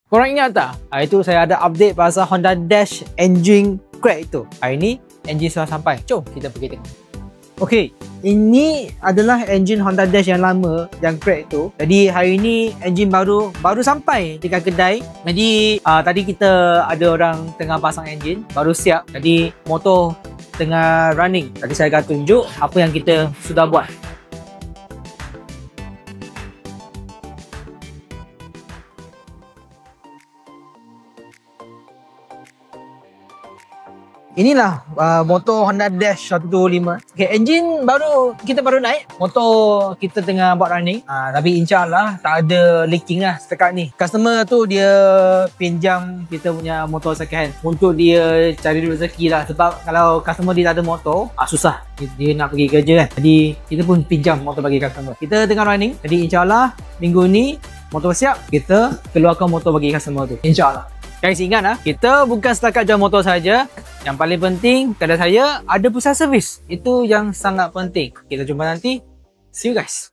Korang ingat tak? Hari tu saya ada update pasal Honda Dash engine crack tu. Hari ni engine sudah sampai. Jom kita pergi tengok. Okey, ini adalah engine Honda Dash yang lama yang crack tu. Jadi hari ni engine baru sampai dekat kedai. Jadi tadi kita ada orang tengah pasang engine, baru siap. Jadi motor tengah running. Tadi saya akan tunjuk apa yang kita sudah buat. Inilah motor Honda Dash 125. Okay, engine kita baru naik. Motor kita tengah buat running. Tapi insyaAllah tak ada leaking lah setakat ni. Customer tu dia pinjam kita punya motor second hand untuk dia cari rezeki lah. Sebab kalau customer dia tak ada motor, susah dia nak pergi kerja kan. Jadi kita pun pinjam motor bagi customer. Kita tengah running. Jadi insyaAllah minggu ni motor siap, kita keluarkan motor bagi customer tu, insyaAllah. Guys, ingat lah, kita bukan setakat jual motor saja. Yang paling penting, kedai saya ada pusat servis. Itu yang sangat penting. Kita jumpa nanti. See you guys.